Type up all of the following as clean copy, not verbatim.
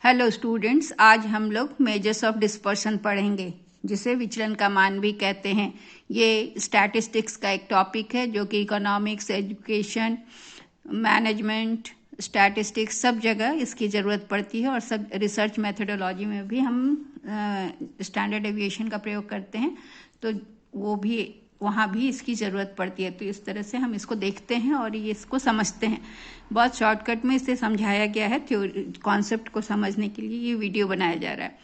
Hello students, आज हम लोग मेजर्स ऑफ डिस्पर्शन पढ़ेंगे, जिसे विचलन का मान भी कहते हैं। ये स्टैटिस्टिक्स का एक टॉपिक है जो कि इकोनॉमिक्स, एजुकेशन, मैनेजमेंट, स्टैटिस्टिक्स सब जगह इसकी ज़रूरत पड़ती है और सब रिसर्च मेथोडोलॉजी में भी हम स्टैंडर्ड डेविएशन का प्रयोग करते हैं, तो वो भी वहाँ भी इसकी ज़रूरत पड़ती है। तो इस तरह से हम इसको देखते हैं और ये इसको समझते हैं। बहुत शॉर्टकट में इसे समझाया गया है, थ्योरी कॉन्सेप्ट को समझने के लिए ये वीडियो बनाया जा रहा है।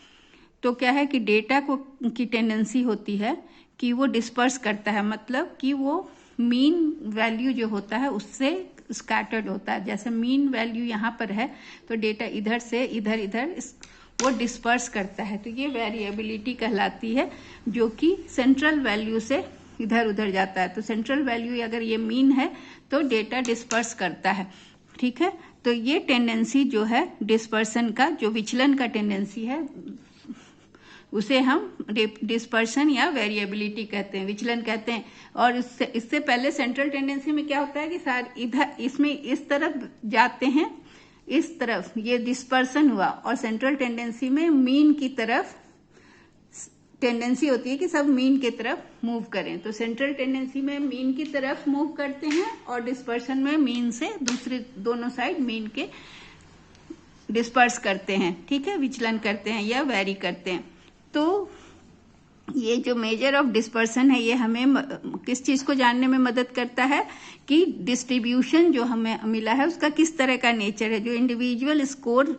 तो क्या है कि डेटा को की टेंडेंसी होती है कि वो डिस्पर्स करता है, मतलब कि वो मीन वैल्यू जो होता है उससे स्कैटर्ड होता है। जैसे मीन वैल्यू यहाँ पर है तो डेटा इधर से इधर इधर वो डिस्पर्स करता है, तो ये वेरिएबिलिटी कहलाती है, जो कि सेंट्रल वैल्यू से इधर उधर जाता है। तो सेंट्रल वैल्यू अगर ये मीन है तो डेटा डिस्पर्स करता है, ठीक है। तो ये टेंडेंसी जो है डिस्पर्सन का, जो विचलन का टेंडेंसी है, उसे हम डिस्पर्सन या वेरिएबिलिटी कहते हैं, विचलन कहते हैं। और इससे पहले सेंट्रल टेंडेंसी में क्या होता है कि इधर इसमें इस तरफ जाते हैं, इस तरफ ये डिस्पर्सन हुआ, और सेंट्रल टेंडेंसी में मीन की तरफ टेंडेंसी होती है कि सब मीन की तरफ मूव करें। तो सेंट्रल टेंडेंसी में मीन की तरफ मूव करते हैं और डिस्पर्सन में मीन से दूसरे दोनों साइड मीन के डिस्पर्स करते हैं, ठीक है, विचलन करते हैं या वेरी करते हैं। तो ये जो मेजर ऑफ डिस्पर्सन है ये हमें किस चीज को जानने में मदद करता है कि डिस्ट्रीब्यूशन जो हमें मिला है उसका किस तरह का नेचर है। जो इंडिविजुअल स्कोर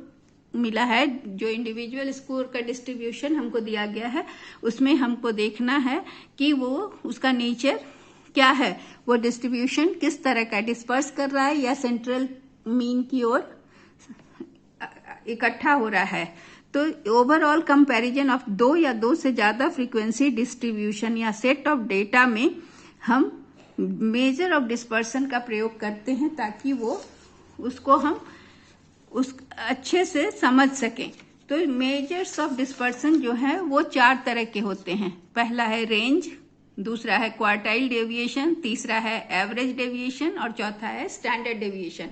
मिला है, जो इंडिविजुअल स्कोर का डिस्ट्रीब्यूशन हमको दिया गया है, उसमें हमको देखना है कि वो उसका नेचर क्या है, वो डिस्ट्रीब्यूशन किस तरह का डिस्पर्स कर रहा है या सेंट्रल मीन की ओर इकट्ठा हो रहा है। तो ओवरऑल कंपैरिजन ऑफ दो या दो से ज्यादा फ्रीक्वेंसी डिस्ट्रीब्यूशन या सेट ऑफ डेटा में हम मेजर ऑफ डिस्पर्सन का प्रयोग करते हैं, ताकि वो उसको हम उस अच्छे से समझ सकें। तो मेजर्स ऑफ डिस्पर्सन जो है वो चार तरह के होते हैं। पहला है रेंज, दूसरा है क्वार्टाइल डेविएशन, तीसरा है एवरेज डेविएशन और चौथा है स्टैंडर्ड डेविएशन।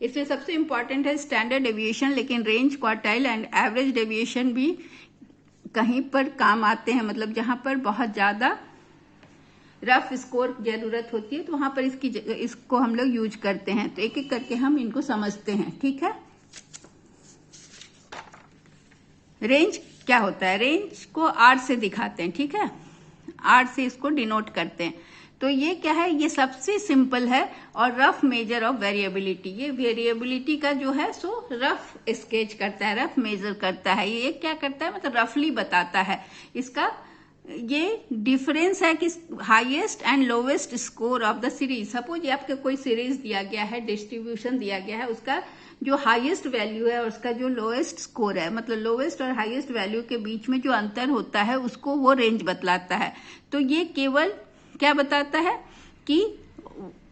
इसमें सबसे इंपॉर्टेंट है स्टैंडर्ड डेविएशन, लेकिन range, quartile and average deviation भी कहीं पर काम आते हैं, मतलब जहां पर बहुत ज्यादा रफ स्कोर जरूरत होती है तो वहां पर इसको हम लोग यूज करते हैं। तो एक एक करके हम इनको समझते हैं, ठीक है। रेंज क्या होता है? रेंज को आर से दिखाते हैं, ठीक है, आर से इसको डिनोट करते हैं। तो ये क्या है? ये सबसे सिंपल है और रफ मेजर ऑफ वेरिएबिलिटी। ये वेरिएबिलिटी का जो है सो रफ स्केच करता है, रफ मेजर करता है। ये क्या करता है? मतलब रफली बताता है। इसका ये डिफरेंस है कि highest and lowest score of the series. Suppose ये आपके कोई सीरीज दिया गया है, डिस्ट्रीब्यूशन दिया गया है, उसका जो हाईएस्ट वैल्यू है और उसका जो लोएस्ट स्कोर है, मतलब लोवेस्ट और हाईएस्ट वैल्यू के बीच में जो अंतर होता है उसको वो रेंज बतलाता है। तो ये केवल क्या बताता है कि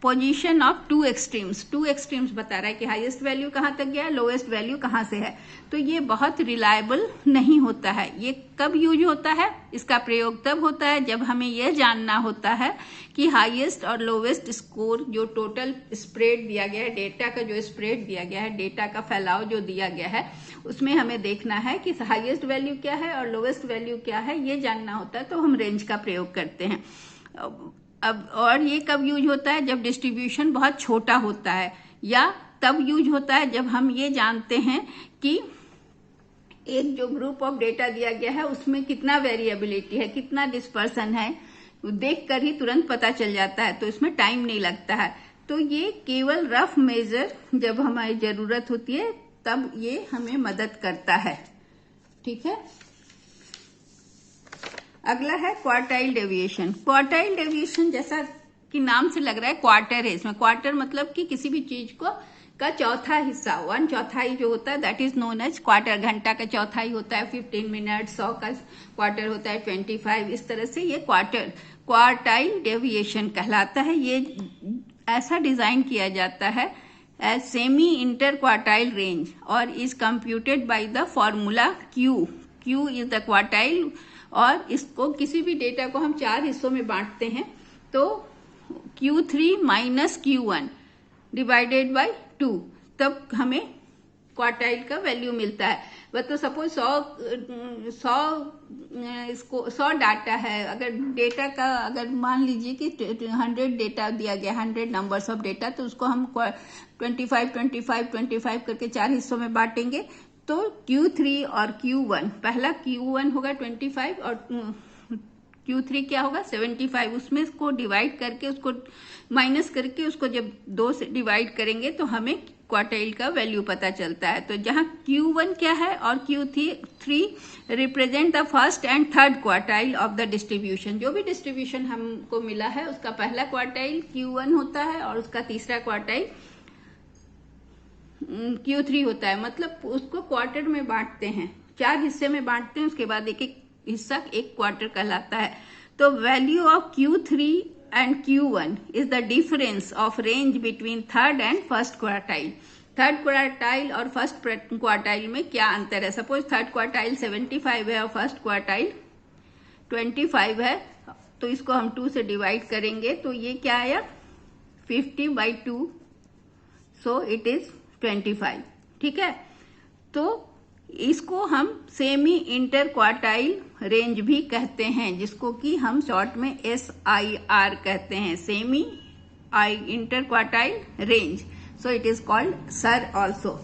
पोजीशन ऑफ टू एक्सट्रीम्स बता रहा है कि हाईएस्ट वैल्यू कहाँ तक गया है, लोएस्ट वैल्यू कहाँ से है। तो ये बहुत रिलायबल नहीं होता है। ये कब यूज होता है? इसका प्रयोग तब होता है जब हमें यह जानना होता है कि हाईएस्ट और लोवेस्ट स्कोर जो टोटल स्प्रेड दिया गया है, डेटा का जो स्प्रेड दिया गया है, डेटा का फैलाव जो दिया गया है, उसमें हमें देखना है कि हाईएस्ट वैल्यू क्या है और लोवेस्ट वैल्यू क्या है, ये जानना होता है। तो हम रेंज का प्रयोग करते हैं। अब और ये कब यूज होता है? जब डिस्ट्रीब्यूशन बहुत छोटा होता है, या तब यूज होता है जब हम ये जानते हैं कि एक जो ग्रुप ऑफ डेटा दिया गया है उसमें कितना वेरिएबिलिटी है, कितना डिस्पर्सन है, देखकर ही तुरंत पता चल जाता है, तो इसमें टाइम नहीं लगता है। तो ये केवल रफ मेजर जब हमारी जरूरत होती है तब ये हमें मदद करता है, ठीक है। अगला है क्वार्टाइल डेविएशन। क्वार्टाइल डेविएशन जैसा कि नाम से लग रहा है क्वार्टर है इसमें। क्वार्टर मतलब कि किसी भी चीज को का चौथा हिस्सा, 1/4 जो होता है that is known as quarter. घंटा का चौथाई होता है 15 मिनट, 100 का क्वार्टर होता है 25। इस तरह से ये क्वार्टाइल डेविएशन कहलाता है। ये ऐसा डिजाइन किया जाता है as semi inter quartile range और is computed by the formula Q is the quartile. और इसको किसी भी डेटा को हम 4 हिस्सों में बांटते हैं, तो Q3 - Q1 डिवाइडेड बाय 2, तब हमें क्वार्टाइल का वैल्यू मिलता है। तो सपोज 100 डाटा है, अगर डेटा का अगर मान लीजिए कि 100 डेटा दिया गया, 100 नंबर्स ऑफ डेटा, तो उसको हम 25 25 25 करके 4 हिस्सों में बांटेंगे। तो Q3 और Q1, पहला Q1 होगा 25 और Q3 क्या होगा 75। उसमें इसको डिवाइड करके, उसको माइनस करके, उसको जब 2 से डिवाइड करेंगे तो हमें क्वार्टाइल का वैल्यू पता चलता है। तो जहां Q1 क्या है और Q3 represent the first and third quartile of the distribution. जो भी डिस्ट्रीब्यूशन हमको मिला है उसका पहला क्वार्टाइल Q1 होता है और उसका तीसरा क्वार्टाइल Q3 होता है। मतलब उसको क्वार्टर में बांटते हैं, 4 हिस्से में बांटते हैं, उसके बाद एक एक हिस्सा एक क्वार्टर कहलाता है। तो value of Q3 and Q1 is the difference of range between third and first quartile. Third quartile और फर्स्ट क्वार्टाइल में क्या अंतर है? सपोज थर्ड क्वार्टाइल 75 है और फर्स्ट क्वार्टाइल 25 है, तो इसको हम 2 से डिवाइड करेंगे तो ये क्या आया 50/2, सो इट इज 25। ठीक है, तो इसको हम सेमी इंटर क्वार्टाइल रेंज भी कहते हैं, जिसको कि हम शॉर्ट में SIR कहते हैं, semi inter quartile range. So it is called SIR also.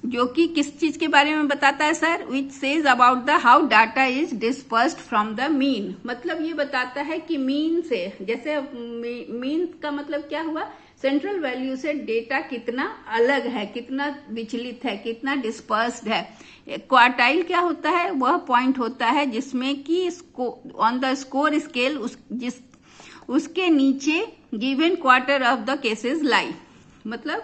जो कि किस चीज के बारे में बताता है sir? Which says about the how data is dispersed from the mean. मतलब ये बताता है कि मीन से, जैसे मीन का मतलब क्या हुआ, सेंट्रल वैल्यू से डेटा कितना अलग है, कितना विचलित है, कितना डिस्पर्स्ड है। क्वार्टाइल क्या होता है? वह पॉइंट होता है जिसमें कि ऑन द स्कोर स्केल उसके नीचे given quarter of the cases lie. मतलब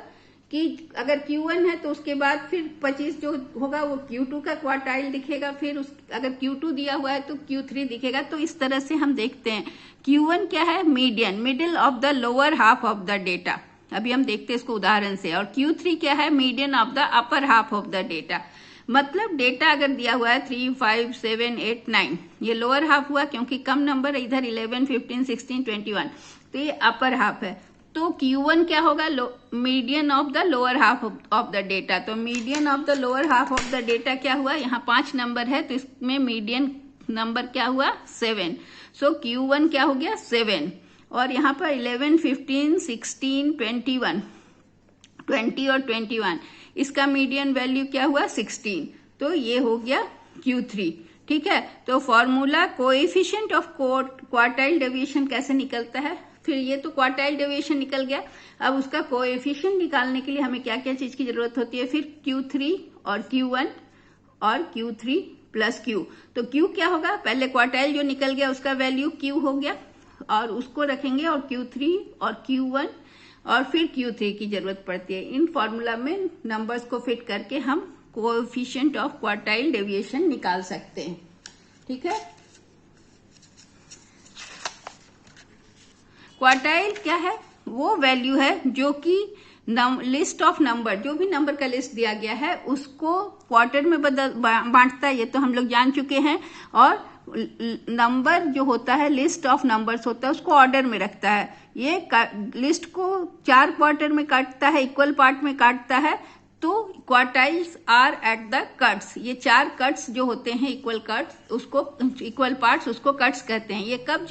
कि अगर Q1 है तो उसके बाद फिर 25 जो होगा वो Q2 का क्वार्टाइल दिखेगा, फिर अगर Q2 दिया हुआ है तो Q3 दिखेगा। तो इस तरह से हम देखते हैं। Q1 क्या है? Median, middle of the lower half of the data. अभी हम देखते हैं इसको उदाहरण से। और Q3 क्या है? Median of the upper half of the data. मतलब डेटा अगर दिया हुआ है 3, 5, 7, 8, 9, ये लोअर हाफ हुआ क्योंकि कम नंबर इधर 11, 15, 16, 21, तो ये अपर हाफ है। तो Q1 क्या होगा? Median of the lower half of the data. तो median of the lower half of the data क्या हुआ? यहाँ 5 नंबर है तो इसमें मीडियन नंबर क्या हुआ? 7। सो Q1 क्या हो गया? 7। और यहाँ पर 11, 15, 16, 21, 20 और 21, इसका मीडियन वैल्यू क्या हुआ? 16। तो ये हो गया Q3। ठीक है, तो formula coefficient of quartile deviation कैसे निकलता है? फिर ये तो क्वार्टाइल डेविएशन निकल गया। अब उसका कोएफिशिएंट निकालने के लिए हमें क्या क्या चीज की जरूरत होती है? फिर Q3 और Q1 और Q3 प्लस Q। तो Q क्या होगा? पहले क्वार्टाइल जो निकल गया उसका वैल्यू Q हो गया और उसको रखेंगे, और Q3 और Q1 और फिर Q3 की जरूरत पड़ती है। इन फॉर्मूला में नंबर्स को फिट करके हम कोएफिशिएंट ऑफ क्वार्टाइल डेविएशन निकाल सकते हैं। ठीक है, क्वार्टाइल क्या है? वो वैल्यू है जो कि लिस्ट ऑफ नंबर, जो भी नंबर का लिस्ट दिया गया है उसको क्वार्टर में बांटता है, ये तो हम लोग जान चुके हैं। और नंबर जो होता है, लिस्ट ऑफ नंबर्स होता है, उसको ऑर्डर में रखता है। ये लिस्ट को 4 क्वार्टर में काटता है, इक्वल पार्ट में काटता है। तो quartiles are at the cuts. ये 4 कट्स जो होते हैं, इक्वल कट्स, उसको इक्वल पार्ट्स, उसको कट्स कहते हैं। ये कब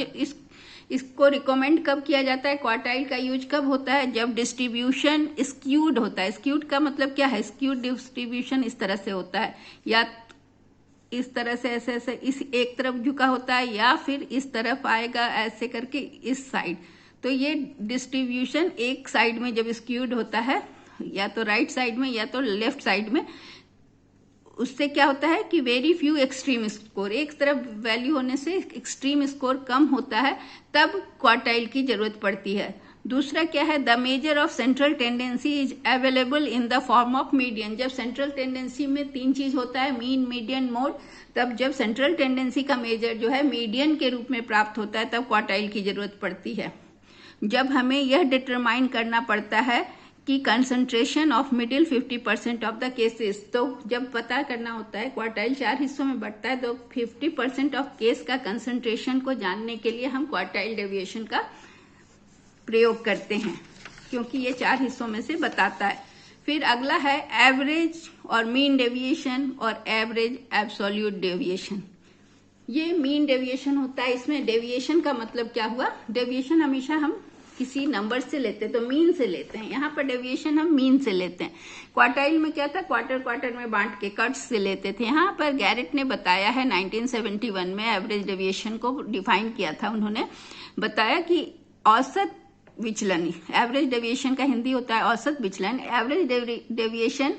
इसको रिकमेंड कब किया जाता है? क्वार्टाइल का यूज कब होता है? जब डिस्ट्रीब्यूशन स्क्यूड होता है। स्क्यूड का मतलब क्या है? स्क्यूड डिस्ट्रीब्यूशन इस तरह से होता है, या इस तरह से ऐसे ऐसे इस एक तरफ झुका होता है, या फिर इस तरफ आएगा ऐसे करके इस साइड। तो ये डिस्ट्रीब्यूशन एक साइड में जब स्क्यूड होता है, या तो राइट साइड में या तो लेफ्ट साइड में, उससे क्या होता है कि वेरी फ्यू एक्सट्रीम स्कोर, एक तरफ वैल्यू होने से एक्सट्रीम स्कोर कम होता है, तब क्वार्टाइल की जरूरत पड़ती है। दूसरा क्या है? The measure of central tendency is available in the form of median. जब सेंट्रल टेंडेंसी में 3 चीज होता है, मीन, मीडियन, मोड, तब जब सेंट्रल टेंडेंसी का मेजर जो है मीडियन के रूप में प्राप्त होता है, तब क्वार्टाइल की जरूरत पड़ती है। जब हमें यह डिटरमाइन करना पड़ता है कि concentration of middle 50% of the cases, तो जब पता करना होता है, क्वार्टाइल 4 हिस्सों में बढ़ता है, तो 50% ऑफ केस का कंसंट्रेशन को जानने के लिए हम क्वार्टाइल डेविएशन का प्रयोग करते हैं। क्योंकि ये 4 हिस्सों में से बताता है। फिर अगला है एवरेज और मीन डेविएशन और एवरेज एब्सोल्यूट डेविएशन। ये मीन डेविएशन होता है। इसमें डेविएशन का मतलब क्या हुआ, डेविएशन हमेशा हम किसी नंबर से लेते हैं तो मीन से लेते हैं, यहाँ पर डेविएशन हम मीन से लेते हैं। क्वार्टाइल में क्या था, क्वार्टर में बांट के कट्स से लेते थे। यहाँ पर गैरेट ने बताया है 1971 में एवरेज डेविएशन को डिफाइन किया था। उन्होंने बताया कि औसत विचलन, एवरेज डेविएशन का हिंदी होता है औसत विचलन। एवरेज डेविएशन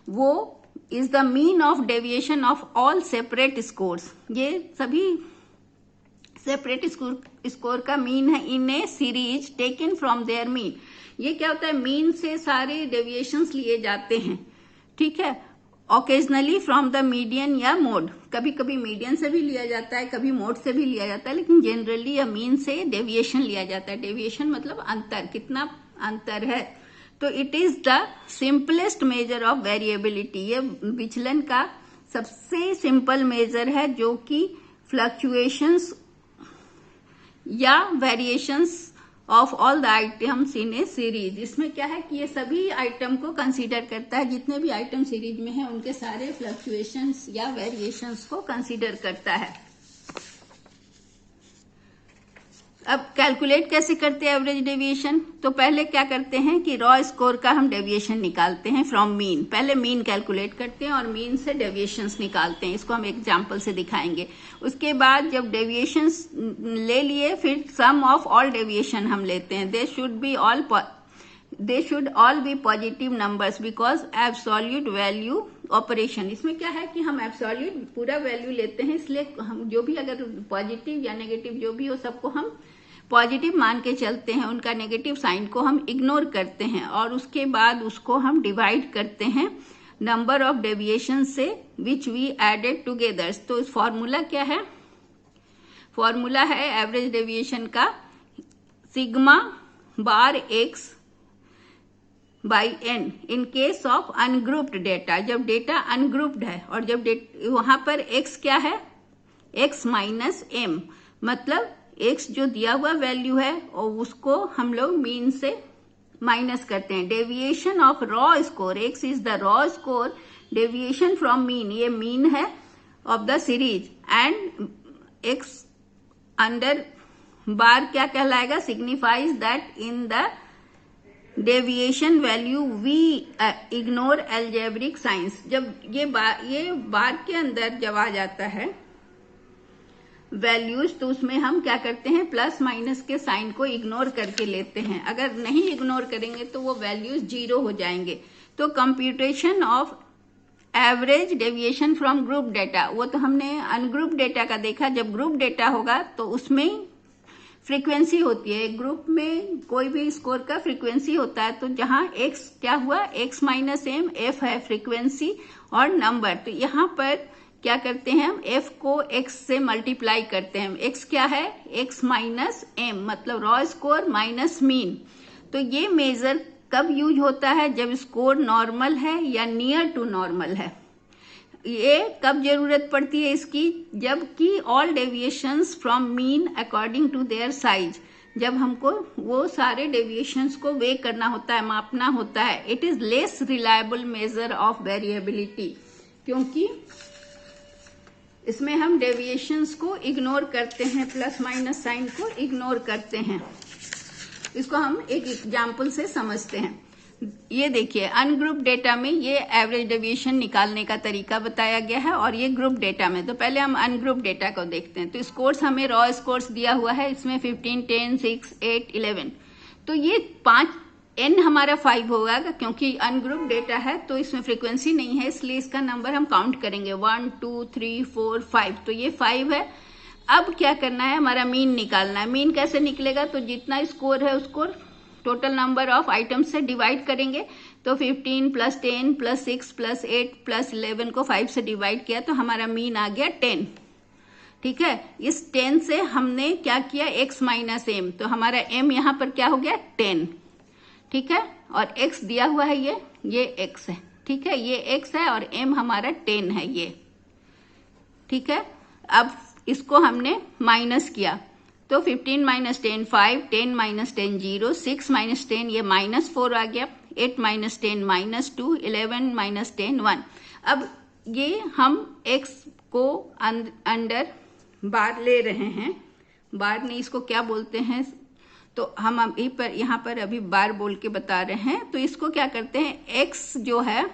वो is the mean of deviation of all separate scores. ये सभी सेपरेट स्कोर का मीन है in a series taken from their mean. ये क्या होता है, मीन से सारे डेविएशंस लिए जाते हैं, ठीक है। ओकेजनली फ्रॉम द मीडियन या मोड, कभी कभी मीडियन से भी लिया जाता है, कभी मोड से भी लिया जाता है, लेकिन जनरली या मीन से डेविएशन लिया जाता है। डेविएशन मतलब अंतर, कितना अंतर है। तो it is the simplest major of variability. ये विचलन का सबसे सिंपल मेजर है जो कि फ्लक्चुएशंस या variations of all the items in a series. इसमें क्या है कि ये सभी आइटम को कंसीडर करता है, जितने भी आइटम सीरीज में हैं उनके सारे फ्लक्चुएशंस या वेरिएशंस को कंसीडर करता है। अब कैलकुलेट कैसे करते हैं एवरेज डेविएशन, तो पहले क्या करते हैं कि रॉ स्कोर का हम डेविएशन निकालते हैं फ्रॉम मीन। पहले मीन कैलकुलेट करते हैं और मीन से डेविएशंस निकालते हैं। इसको हम एग्जांपल से दिखाएंगे। उसके बाद जब डेविएशंस ले लिए, फिर सम ऑफ ऑल डेविएशन हम लेते हैं। They should all B positive numbers because absolute value operation. इसमें क्या है कि हम एब्सोल्यूट पूरा वैल्यू लेते हैं, इसलिए हम जो भी अगर पॉजिटिव या नेगेटिव जो भी हो सबको हम पॉजिटिव मान के चलते हैं, उनका नेगेटिव साइन को हम इग्नोर करते हैं और उसके बाद उसको हम डिवाइड करते हैं नंबर ऑफ डेविएशन से विच वी एडेड टुगेदर। तो इस फॉर्मूला क्या है, फॉर्मूला है एवरेज डेविएशन का sigma bar x by n in case of ungrouped data. जब डेटा अनग्रुप्ड है और जब वहां पर एक्स क्या है, एक्स माइनस एम, मतलब एक्स जो दिया हुआ वैल्यू है और उसको हम लोग मीन से माइनस करते हैं। Deviation of raw score, x is the raw score, deviation from mean, ये मीन है of the series, and x under bar क्या कहलाएगा, signifies that in the deviation value we ignore algebraic signs. जब ये बार के अंदर जब आ जाता है वैल्यूज, तो उसमें हम क्या करते हैं, प्लस माइनस के साइन को इग्नोर करके लेते हैं। अगर नहीं इग्नोर करेंगे तो वो वैल्यूज 0 हो जाएंगे। तो computation of average deviation from group data, वो तो हमने अनग्रुप डेटा का देखा। जब ग्रुप डेटा होगा तो उसमें फ्रीक्वेंसी होती है, ग्रुप में कोई भी स्कोर का फ्रीक्वेंसी होता है। तो जहां एक्स क्या हुआ, एक्स माइनस एम, एफ है फ्रीक्वेंसी और नंबर। तो यहाँ पर क्या करते हैं, हम एफ को एक्स से मल्टीप्लाई करते हैं। एक्स क्या है, एक्स माइनस एम, मतलब रॉ स्कोर माइनस मीन। तो ये मेजर कब यूज होता है, जब स्कोर नॉर्मल है या नियर टू नॉर्मल है। ये कब जरूरत पड़ती है इसकी, जबकि all deviations from mean according to their size, जब हमको वो सारे डेविएशंस को वे करना होता है, मापना होता है। It is less reliable measure of variability, क्योंकि इसमें हम डेविएशंस को इग्नोर करते हैं, प्लस माइनस साइन को इग्नोर करते हैं। इसको हम एक एग्जाम्पल से समझते हैं। ये देखिए, अनग्रुप डेटा में ये एवरेज डेविएशन निकालने का तरीका बताया गया है और ये ग्रुप डेटा में। तो पहले हम अनग्रुप डेटा को देखते हैं। तो स्कोर्स हमें रॉ स्कोर्स दिया हुआ है, इसमें 15, 10, 6, 8, 11। तो ये 5 n हमारा 5 होगा, क्योंकि अनग्रुप डेटा है तो इसमें फ्रीक्वेंसी नहीं है, इसलिए इसका नंबर हम काउंट करेंगे 1, 2, 3, 4, 5। तो ये 5 है। अब क्या करना है, हमारा मीन निकालना है। मीन कैसे निकलेगा, तो जितना स्कोर है उसको टोटल नंबर ऑफ आइटम्स से डिवाइड करेंगे। तो 15 प्लस 10 प्लस 6 प्लस 8 प्लस 11 को 5 से डिवाइड किया तो हमारा मीन आ गया 10। ठीक है, इस 10 से हमने क्या किया, x माइनस एम, तो हमारा m यहाँ पर क्या हो गया 10। ठीक है, और x दिया हुआ है, ये x है। ठीक है, ये x है और m हमारा 10 है ये। ठीक है, अब इसको हमने माइनस किया तो 15 माइनस 10 5, 10 माइनस 10 0, 6 माइनस 10 ये -4 आ गया, 8 माइनस 10 -2, 11 माइनस 10 1। अब ये हम x को अंडर बार ले रहे हैं, बार नहीं इसको क्या बोलते हैं, तो हम अभी पर यहाँ पर अभी बार बोल के बता रहे हैं। तो इसको क्या करते हैं, x जो है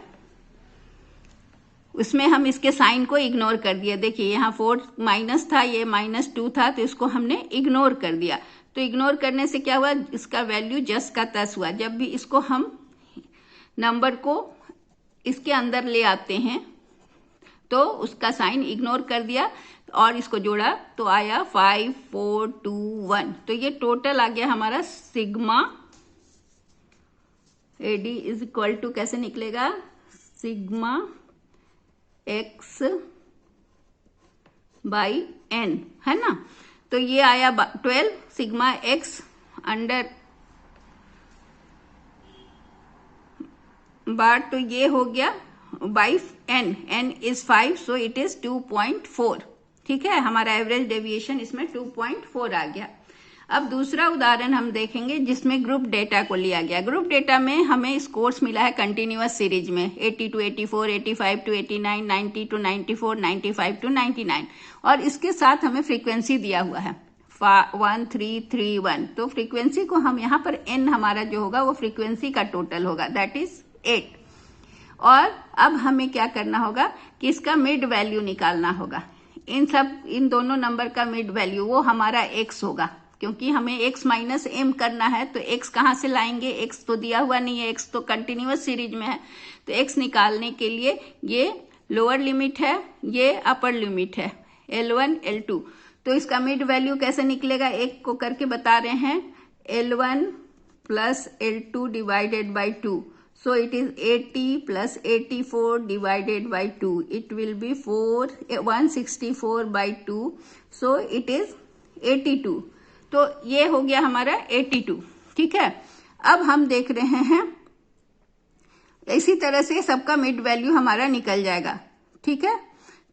उसमें हम इसके साइन को इग्नोर कर दिया। देखिए यहाँ 4 माइनस था, ये -2 था, तो इसको हमने इग्नोर कर दिया। तो इग्नोर करने से क्या हुआ, इसका वैल्यू जस का तस हुआ। जब भी इसको हम नंबर को इसके अंदर ले आते हैं तो उसका साइन इग्नोर कर दिया और इसको जोड़ा तो आया 5 4 2 1। तो ये टोटल आ गया हमारा sigma AD is equal to कैसे निकलेगा, सिग्मा x बाई n, है ना। तो ये आया 12 सिग्मा x अंडर बार, तो ये हो गया by n is 5, so it is 2.4। ठीक है, हमारा एवरेज डेविएशन इसमें 2.4 आ गया। अब दूसरा उदाहरण हम देखेंगे जिसमें ग्रुप डेटा को लिया गया। ग्रुप डेटा में हमें स्कोर्स मिला है कंटिन्यूअस सीरीज में 80 to 84, 85 to 89, 90 to 94, 95 to 99, और इसके साथ हमें फ्रीक्वेंसी दिया हुआ है 1 3 3 1। तो फ्रीक्वेंसी को हम यहाँ पर n हमारा जो होगा वो फ्रीक्वेंसी का टोटल होगा, दैट इज 8। और अब हमें क्या करना होगा कि इसका मिड वैल्यू निकालना होगा। इन दोनों नंबर का मिड वैल्यू वो हमारा x होगा, क्योंकि हमें x माइनस m करना है। तो x कहाँ से लाएंगे, x तो दिया हुआ नहीं है, x तो कंटिन्यूअस सीरीज में है। तो x निकालने के लिए ये लोअर लिमिट है, ये अपर लिमिट है, L1 L2। तो इसका मिड वैल्यू कैसे निकलेगा, एक को करके बता रहे हैं, L1 plus L2 divided by 2। So it is 80 plus 84 divided by 2. It will be 164 by 2. So it is 82. तो ये हो गया हमारा 82। ठीक है, अब हम देख रहे हैं इसी तरह से सबका मिड वैल्यू हमारा निकल जाएगा। ठीक है,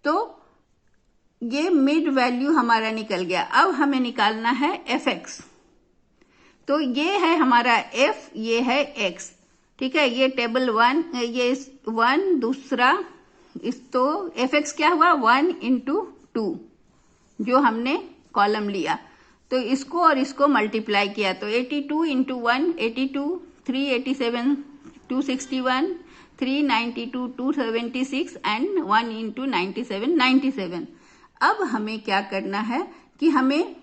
तो ये मिड वैल्यू हमारा निकल गया। अब हमें निकालना है fx। तो ये है हमारा f, ये है x। ठीक है, ये टेबल 1, ये 1, दूसरा इस तो fx क्या हुआ 1 into 2 जो हमने कॉलम लिया, तो इसको और इसको मल्टीप्लाई किया तो 82 into 1 82, 387 261, 392 276 एंड 1 into 97 97। अब हमें क्या करना है कि हमें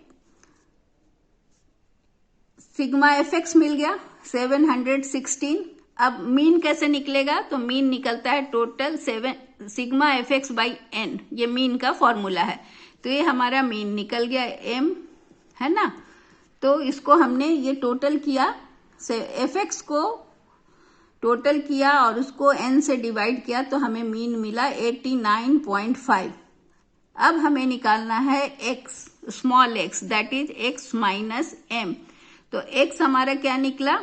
सिग्मा fx मिल गया 716। अब मीन कैसे निकलेगा, तो मीन निकलता है total 7 sigma fx by n, ये मीन का फॉर्मूला है। तो ये हमारा मीन निकल गया m, है ना। तो इसको हमने ये टोटल किया, fx को टोटल किया और उसको n से डिवाइड किया तो हमें मीन मिला 89.5। अब हमें निकालना है x small x, that is x minus m। तो x हमारा क्या निकला,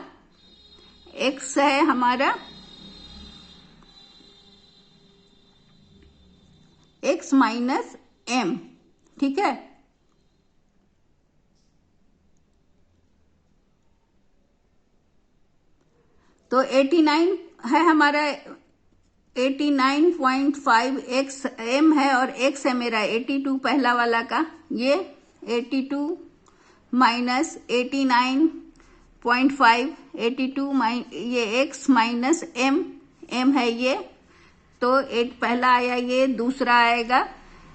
x है हमारा x माइनस m। ठीक है, तो 89 है हमारा 89.5 x m है और x है मेरा 82 पहला वाला का, ये 82 माइनस 89.5 82 ये x माइनस m है ये, तो पहला आया ये, दूसरा आएगा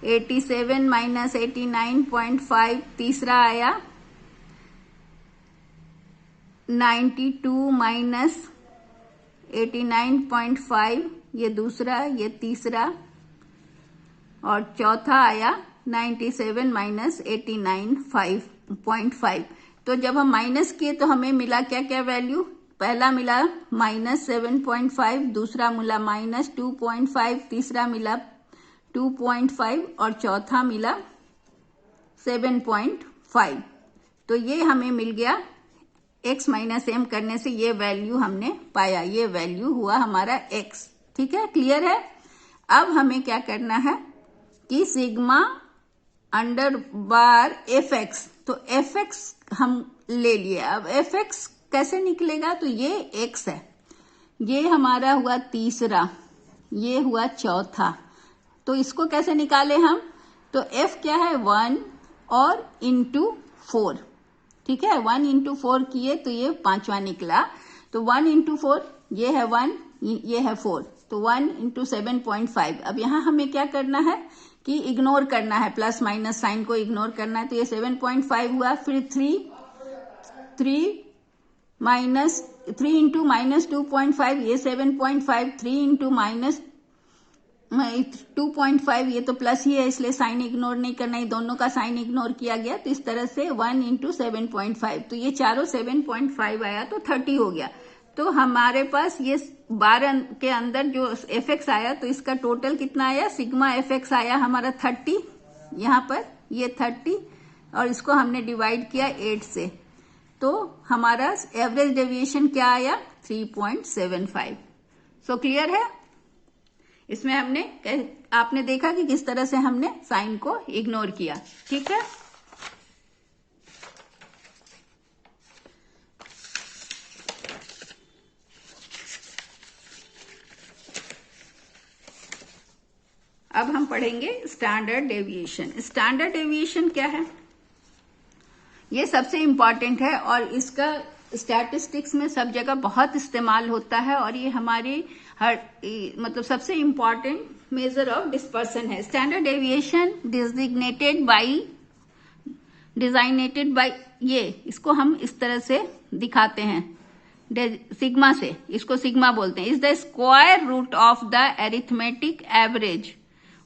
87 माइनस 89.5, तीसरा आया 92 माइनस 89.5, ये दूसरा, ये तीसरा, और चौथा आया 97 माइनस 89.5। तो जब हम माइनस किए तो हमें मिला क्या क्या वैल्यू, पहला मिला -7.5, दूसरा मिला -2.5, तीसरा मिला 2.5 और चौथा मिला 7.5। तो ये हमें मिल गया x माइनस m करने से ये वैल्यू हमने पाया, ये वैल्यू हुआ हमारा x। ठीक है, क्लियर है। अब हमें क्या करना है कि सिग्मा अंडर बार fx, तो एफ एक्स हम ले लिए। अब एफ एक्स कैसे निकलेगा, तो ये एक्स है, ये हमारा हुआ तीसरा, ये हुआ चौथा, तो इसको कैसे निकाले हम, तो f क्या है 1 और इंटू 4, ठीक है, 1 इंटू 4 किए तो ये पांचवा निकला, तो 1 इंटू 4 ये है 1, ये है 4, तो 1 इंटू 7.5। अब यहाँ हमें क्या करना है कि इग्नोर करना है, प्लस माइनस साइन को इग्नोर करना है, तो ये 7.5 हुआ, फिर 3 इंटू माइनस 2.5, ये 7.5, 3 इंटू माइनस 2.5, ये तो प्लस ही है इसलिए साइन इग्नोर नहीं करना, ये दोनों का साइन इग्नोर किया गया, तो इस तरह से 1 इंटू 7.5, तो ये चारों 7.5 आया तो 30 हो गया। तो हमारे पास ये 12 के अंदर जो एफ एक्स आया, तो इसका टोटल कितना आया, सिग्मा एफ एक्स आया हमारा 30, यहाँ पर ये 30, और इसको हमने डिवाइड किया 8 से, तो हमारा एवरेज डेविएशन क्या आया 3.75। सो क्लियर है। इसमें हमने आपने देखा कि किस तरह से हमने साइन को इग्नोर किया, ठीक है। अब हम पढ़ेंगे स्टैंडर्ड डेविएशन। स्टैंडर्ड डेविएशन क्या है, ये सबसे इंपॉर्टेंट है और इसका स्टैटिस्टिक्स में सब जगह बहुत इस्तेमाल होता है, और ये हमारी मतलब सबसे इंपॉर्टेंट मेजर ऑफ डिस्पर्सन है। स्टैंडर्ड डेविएशन डिजिग्नेटेड बाय ये, इसको हम इस तरह से दिखाते हैं सिग्मा से, इसको सिग्मा बोलते हैं, is the square root of the arithmetic average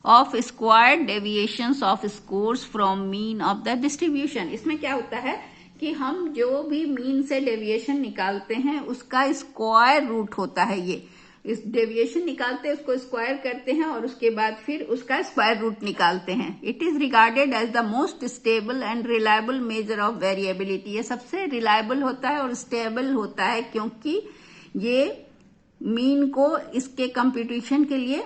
of squared deviations of scores from mean of the distribution. इसमें क्या होता है कि हम जो भी मीन से डेविएशन निकालते हैं उसका स्क्वायर रूट होता है, ये इस डेविएशन निकालते हैं उसको स्क्वायर करते हैं और उसके बाद फिर उसका स्क्वायर रूट निकालते हैं। It is regarded as the most stable and reliable measure of variability. ये सबसे रिलायबल होता है और स्टेबल होता है, क्योंकि ये मीन को इसके कंप्यूटेशन के लिए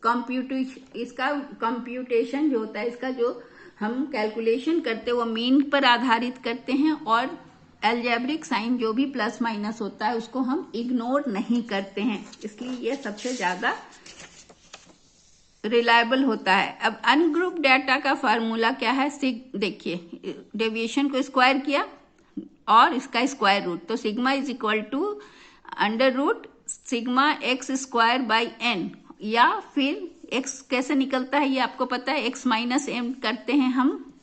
इसका कंप्यूटेशन जो होता है, इसका जो हम कैलकुलेशन करते हैं वो मीन पर आधारित करते हैं, और एल्जेब्रिक साइन जो भी प्लस माइनस होता है उसको हम इग्नोर नहीं करते हैं, इसलिए ये सबसे ज्यादा रिलायबल होता है। अब अनग्रुप डाटा का फार्मूला क्या है, देखिए डेविएशन को स्क्वायर किया और इसका स्क्वायर रूट, तो sigma is equal to under root sigma x square by n, या फिर x कैसे निकलता है ये आपको पता है, x माइनस एम करते हैं हम,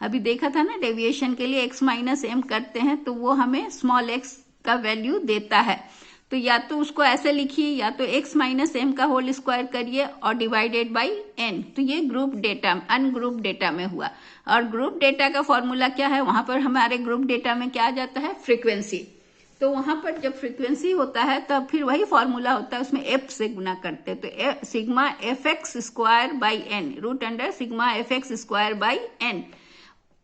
अभी देखा था ना डेविएशन के लिए x माइनस एम करते हैं तो वो हमें स्मॉल x का वैल्यू देता है, तो या तो उसको ऐसे लिखिए या तो x माइनस एम का होल स्क्वायर करिए और डिवाइडेड बाई n। तो ये ग्रुप डेटा अनग्रुप डेटा में हुआ, और ग्रुप डेटा का फॉर्मूला क्या है, वहां पर हमारे ग्रुप डेटा में क्या आ जाता है, फ्रीक्वेंसी। तो वहां पर जब फ्रीक्वेंसी होता है तब फिर वही फॉर्मूला होता है, उसमें एफ से गुना करते हैं, तो sigma f x square by n, root under sigma f x square by n.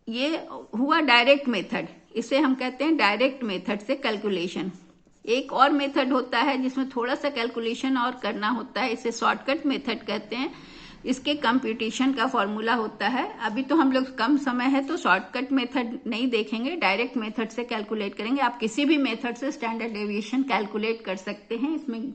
ये हुआ डायरेक्ट मेथड, इसे हम कहते हैं डायरेक्ट मेथड से कैलकुलेशन। एक और मेथड होता है जिसमें थोड़ा सा कैलकुलेशन और करना होता है, इसे शॉर्टकट मेथड कहते हैं, इसके कंप्यूटेशन का फॉर्मूला होता है। अभी तो हम लोग कम समय है तो शॉर्टकट मेथड नहीं देखेंगे, डायरेक्ट मेथड से कैलकुलेट करेंगे। आप किसी भी मेथड से स्टैंडर्ड डेविएशन कैलकुलेट कर सकते हैं, इसमें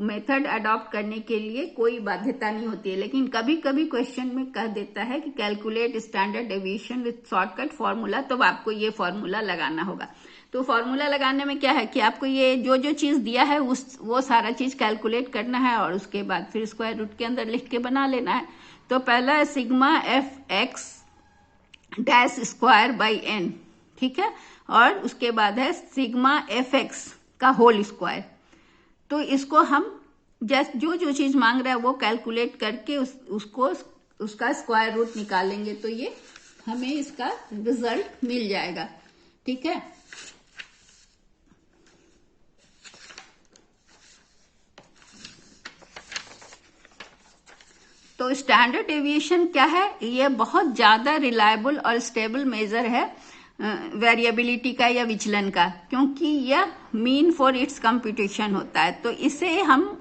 मेथड अडॉप्ट करने के लिए कोई बाध्यता नहीं होती है, लेकिन कभी कभी क्वेश्चन में कह देता है कि calculate standard deviation with shortcut formula, तो आपको ये फॉर्मूला लगाना होगा। तो फॉर्मूला लगाने में क्या है कि आपको ये जो चीज दिया है वो सारा चीज कैलकुलेट करना है और उसके बाद फिर स्क्वायर रूट के अंदर लिख के बना लेना है। तो पहला है sigma f x dash square by n, ठीक है, और उसके बाद है सिग्मा एफ एक्स का होल स्क्वायर। तो इसको हम जो चीज मांग रहा है वो कैलकुलेट करके उसका स्क्वायर रूट निकालेंगे, तो ये हमें इसका रिजल्ट मिल जाएगा, ठीक है। तो स्टैंडर्ड डेविएशन क्या है, ये बहुत ज्यादा रिलायबल और स्टेबल मेजर है वेरिएबिलिटी का या विचलन का, क्योंकि यह मीन फॉर इट्स कंप्यूटेशन होता है। तो इसे हम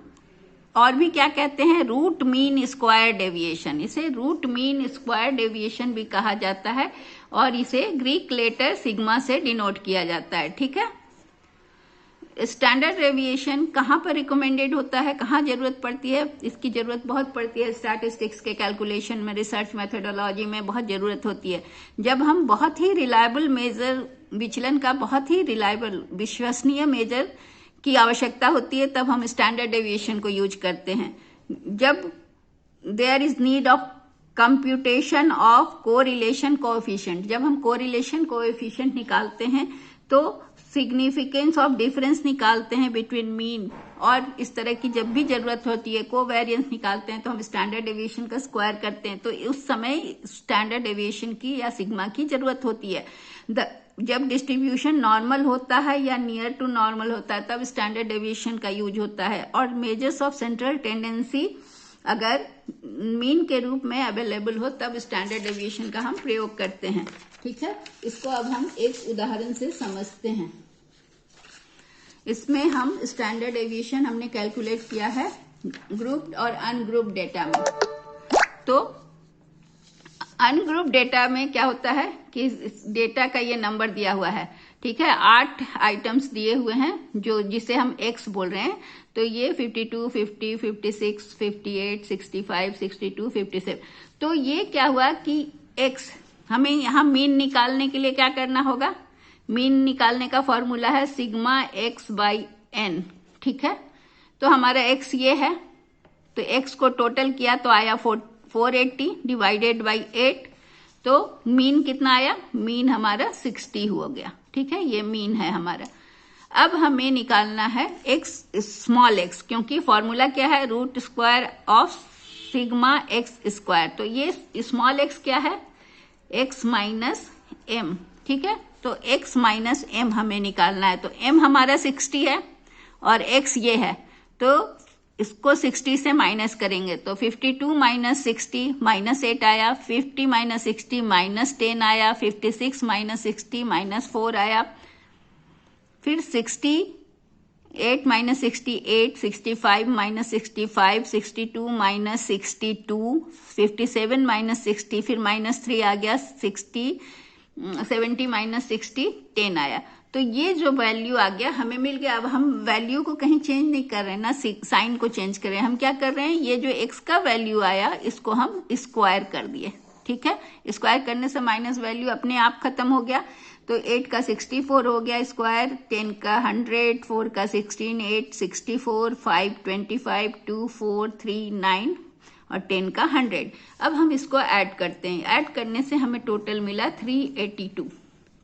और भी क्या कहते हैं, रूट मीन स्क्वायर डेविएशन, इसे रूट मीन स्क्वायर डेविएशन भी कहा जाता है। और इसे ग्रीक लेटर सिग्मा से डिनोट किया जाता है। ठीक है, स्टैंडर्ड डेविएशन कहाँ पर रिकमेंडेड होता है, कहाँ जरूरत पड़ती है? इसकी जरूरत बहुत पड़ती है स्टैटिस्टिक्स के कैलकुलेशन में, रिसर्च मेथोडोलॉजी में बहुत जरूरत होती है। जब हम बहुत ही रिलायबल मेजर, विचलन का बहुत ही रिलायबल विश्वसनीय मेजर की आवश्यकता होती है, तब हम स्टैंडर्ड डेविएशन को यूज करते हैं। जब there is need of computation of correlation coefficient, जब हम कोरिलेशन कोएफिशिएंट निकालते हैं तो सिग्निफिकेंस ऑफ डिफरेंस निकालते हैं बिटवीन मीन, और इस तरह की जब भी जरूरत होती है कोवेरिएंस निकालते हैं तो हम स्टैंडर्ड डेविएशन का स्क्वायर करते हैं। तो उस समय स्टैंडर्ड डेविएशन की या सिग्मा की जरूरत होती है। जब डिस्ट्रीब्यूशन नॉर्मल होता है या नियर टू नॉर्मल होता है तब स्टैंडर्ड डेविएशन का यूज होता है। और मेजर्स ऑफ सेंट्रल टेंडेंसी अगर मीन के रूप में अवेलेबल हो तब स्टैंडर्ड डेविएशन का हम प्रयोग करते हैं। ठीक है, इसको अब हम एक उदाहरण से समझते हैं। इसमें हम स्टैंडर्ड डेविएशन हमने कैलकुलेट किया है ग्रुप्ड और अनग्रुप्ड डेटा में। तो अनग्रुप्ड डेटा में क्या होता है कि डेटा का ये नंबर दिया हुआ है। ठीक है, 8 आइटम्स दिए हुए हैं जो जिसे हम एक्स बोल रहे हैं। तो ये 52, 50, 56, 58, 65, 62, 57। तो ये क्या हुआ कि एक्स, हमें यहाँ मीन निकालने के लिए क्या करना होगा? मीन निकालने का फॉर्मूला है सिग्मा एक्स बाई एन। ठीक है, तो हमारा एक्स ये है, तो एक्स को टोटल किया तो आया 480 डिवाइडेड बाई 8, तो मीन कितना आया? मीन हमारा 60 हो गया। ठीक है, ये मीन है हमारा। अब हमें निकालना है एक्स स्मॉल एक्स, क्योंकि फॉर्मूला क्या है? Root square of sigma x square. तो ये स्मॉल एक्स क्या है? X minus m. ठीक है, तो x माइनस एम हमें निकालना है। तो m हमारा 60 है और x ये है, तो इसको 60 से माइनस करेंगे तो 52 माइनस 60 माइनस 8 आया, 50 माइनस 60 माइनस 10 आया, 56 माइनस 60 माइनस 4 आया, फिर 68 माइनस 68, 65 माइनस 65, 62 माइनस 62, 57 माइनस 60, फिर माइनस 3 आ गया, 70 माइनस 60, 10 आया। तो ये जो वैल्यू आ गया हमें मिल गया। अब हम वैल्यू को कहीं चेंज नहीं कर रहे हैं ना, साइन को चेंज कर रहे हैं। हम क्या कर रहे हैं? ये जो x का वैल्यू आया इसको हम स्क्वायर कर दिए। ठीक है, स्क्वायर करने से माइनस वैल्यू अपने आप खत्म हो गया। तो 8 का 64 हो गया स्क्वायर, 10 का 100, 4 का 16, 8 64, 5 25, 2 4 3 9 और 10 का 100। अब हम इसको ऐड करते हैं। ऐड करने से हमें टोटल मिला 382।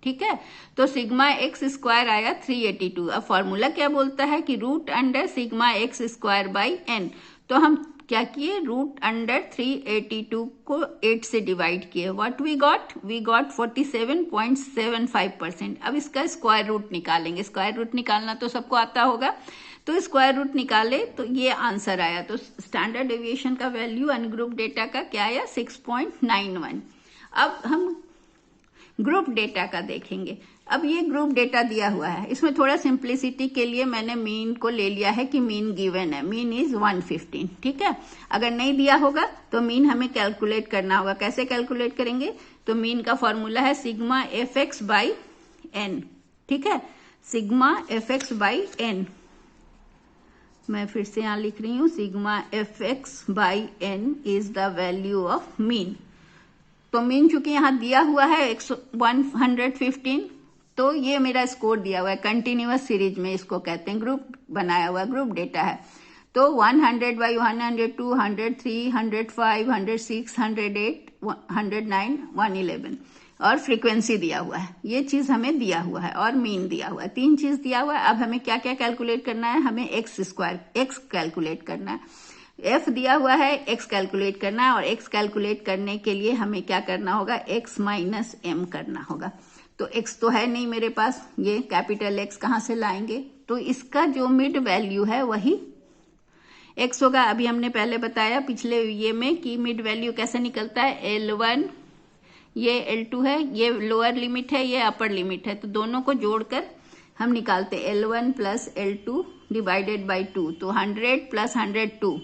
ठीक है, तो सिग्मा एक्स स्क्वायर आया 382। अब फॉर्मूला क्या बोलता है कि root under sigma x square by n. तो हम क्या किए? रूट अंडर 382 को 8 से डिवाइड किए। What we got? We got 47.75%। अब इसका स्क्वायर रूट निकालेंगे। स्क्वायर रूट निकालना तो सबको आता होगा, तो स्क्वायर रूट निकाले तो ये आंसर आया। तो स्टैंडर्ड डेविएशन का वैल्यू अनग्रुप डेटा का क्या आया? 6.91। अब हम ग्रुप डेटा का देखेंगे। अब ये ग्रुप डेटा दिया हुआ है, इसमें थोड़ा सिंप्लिसिटी के लिए मैंने मीन को ले लिया है कि मीन गिवन है, मीन इज 115। ठीक है, अगर नहीं दिया होगा तो मीन हमें कैलकुलेट करना होगा। कैसे कैलकुलेट करेंगे? तो मीन का फॉर्मूला है sigma f x by n. ठीक है, sigma f x by n, मैं फिर से यहां लिख रही हूं, sigma f x by n is the value of mean. तो मीन चूंकि यहाँ दिया हुआ है 115, तो ये मेरा स्कोर दिया हुआ है कंटिन्यूअस सीरीज में, इसको कहते हैं ग्रुप बनाया हुआ ग्रुप डेटा है। तो 100 बाई 102, 103, 105, 106, 108, 109, 111 और फ्रीक्वेंसी दिया हुआ है। ये चीज हमें दिया हुआ है और मीन दिया हुआ है, 3 चीज दिया हुआ है। अब हमें क्या क्या कैलकुलेट करना है? हमें एक्स स्क्वायर एक्स कैलकुलेट करना है, एफ दिया हुआ है, एक्स कैलकुलेट करना है। और एक्स कैलकुलेट करने के लिए हमें क्या करना होगा? एक्स माइनस एम करना होगा। तो एक्स तो है नहीं मेरे पास, ये कैपिटल एक्स कहाँ से लाएंगे? तो इसका जो मिड वैल्यू है वही एक्स होगा। अभी हमने पहले बताया पिछले ये में कि मिड वैल्यू कैसे निकलता है? L1 ये L2 है, ये लोअर लिमिट है, ये अपर लिमिट है, तो दोनों को जोड़कर हम निकालते L1 plus L2 divided by 2। तो 100 प्लस 102,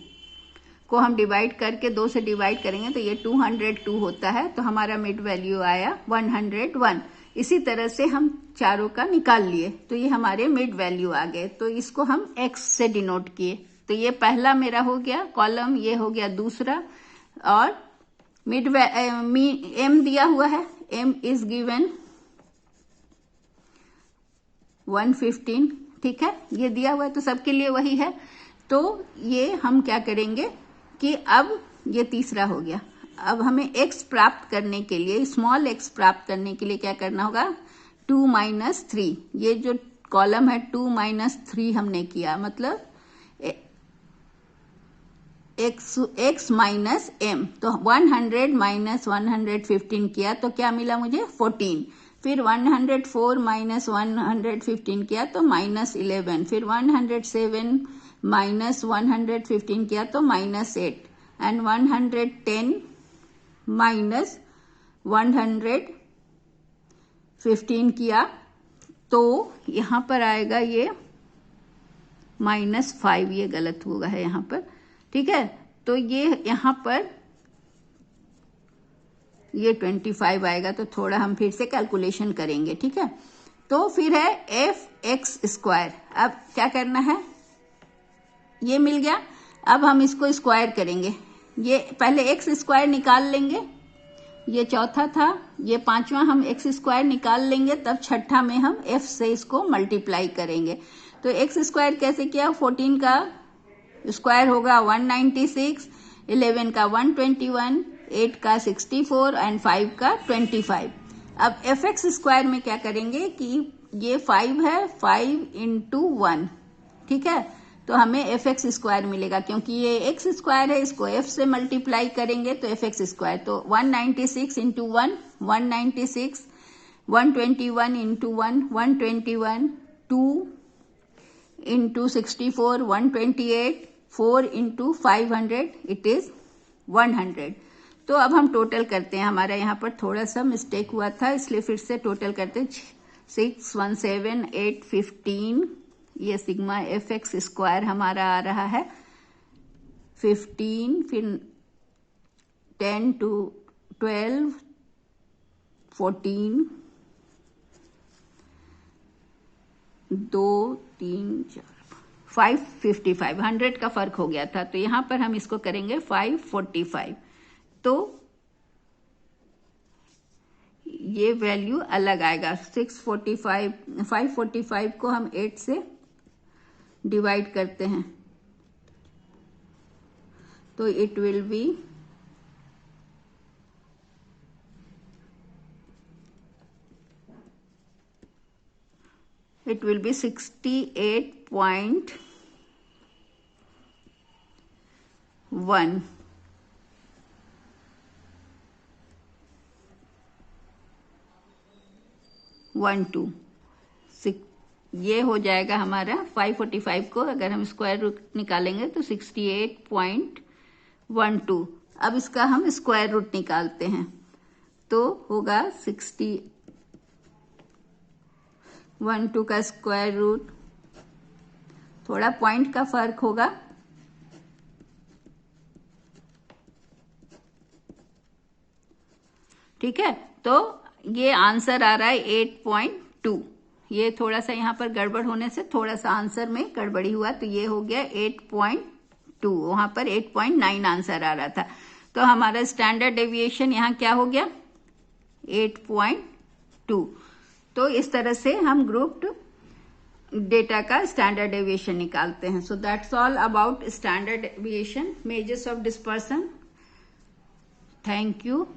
को हम डिवाइड करके 2 से डिवाइड करेंगे तो ये 202 होता है, तो हमारा मिड वैल्यू आया 101। इसी तरह से हम चारों का निकाल लिए, तो ये हमारे मिड वैल्यू आ गए। तो इसको हम x से डिनोट किए। तो ये पहला मेरा हो गया कॉलम, ये हो गया दूसरा, और मिड m दिया हुआ है, m इज गिवन 115, ठीक है, ये दिया हुआ है तो सबके लिए वही है। तो ये हम क्या करेंगे कि अब ये तीसरा हो गया। अब हमें x प्राप्त करने के लिए, स्मॉल x प्राप्त करने के लिए क्या करना होगा, 2 - 3। ये जो कॉलम है 2 - 3 हमने किया, मतलब x माइनस m, तो 100 - 115 किया तो क्या मिला मुझे, 14। फिर 104 - 115 किया तो -11। फिर 107 - 115 किया तो -8, एंड 110 - 115 किया तो यहाँ पर आएगा ये -5, ये गलत हुआ है यहाँ पर, ठीक है। तो ये यहाँ पर ये 25 आएगा, तो थोड़ा हम फिर से कैलकुलेशन करेंगे, ठीक है। तो फिर है f(x²). अब क्या करना है, ये मिल गया, अब हम इसको स्क्वायर करेंगे। ये पहले x² निकाल लेंगे, ये चौथा था, ये पांचवा हम x² निकाल लेंगे, तब छठा में हम f से इसको मल्टीप्लाई करेंगे। तो x² कैसे किया, 14 का स्क्वायर होगा 196, 11 का 121, 8 का 64 एंड 5 का 25। अब fx² में क्या करेंगे कि ये 5 है, 5 × 1, ठीक है, तो हमें fx² मिलेगा, क्योंकि ये x² है, इसको f से मल्टीप्लाई करेंगे तो fx², तो 196 × 1 196, 121 × 1 121, 2 × 64 128, 4 × 500 इट इज 100। तो अब हम टोटल करते हैं, हमारा यहाँ पर थोड़ा सा मिस्टेक हुआ था, इसलिए फिर से टोटल करते हैं। 6 1 7 8 15, ये सिग्मा fx² हमारा आ रहा है 15, फिर 10 to 12 14, 2 3 4 555, 100 का फर्क हो गया था, तो यहां पर हम इसको करेंगे 545। तो ये वैल्यू अलग आएगा। 545 को हम 8 से डिवाइड करते हैं तो it will be it will be 68.1 12। ये हो जाएगा हमारा 545 को अगर हम स्क्वायर रूट निकालेंगे तो 68.12। अब इसका हम स्क्वायर रूट निकालते हैं तो होगा 12 का स्क्वायर रूट, थोड़ा पॉइंट का फर्क होगा, ठीक है। तो ये आंसर आ रहा है 8.2। ये थोड़ा सा यहाँ पर गड़बड़ होने से थोड़ा सा आंसर में गड़बड़ी हुआ, तो ये हो गया 8.2, वहां पर 8.9 आंसर आ रहा था। तो हमारा स्टैंडर्ड डेविएशन यहाँ क्या हो गया, 8.2। तो इस तरह से हम ग्रुप्ड डेटा का स्टैंडर्ड डेविएशन निकालते हैं। So that's all about standard deviation, measures of dispersion. Thank you.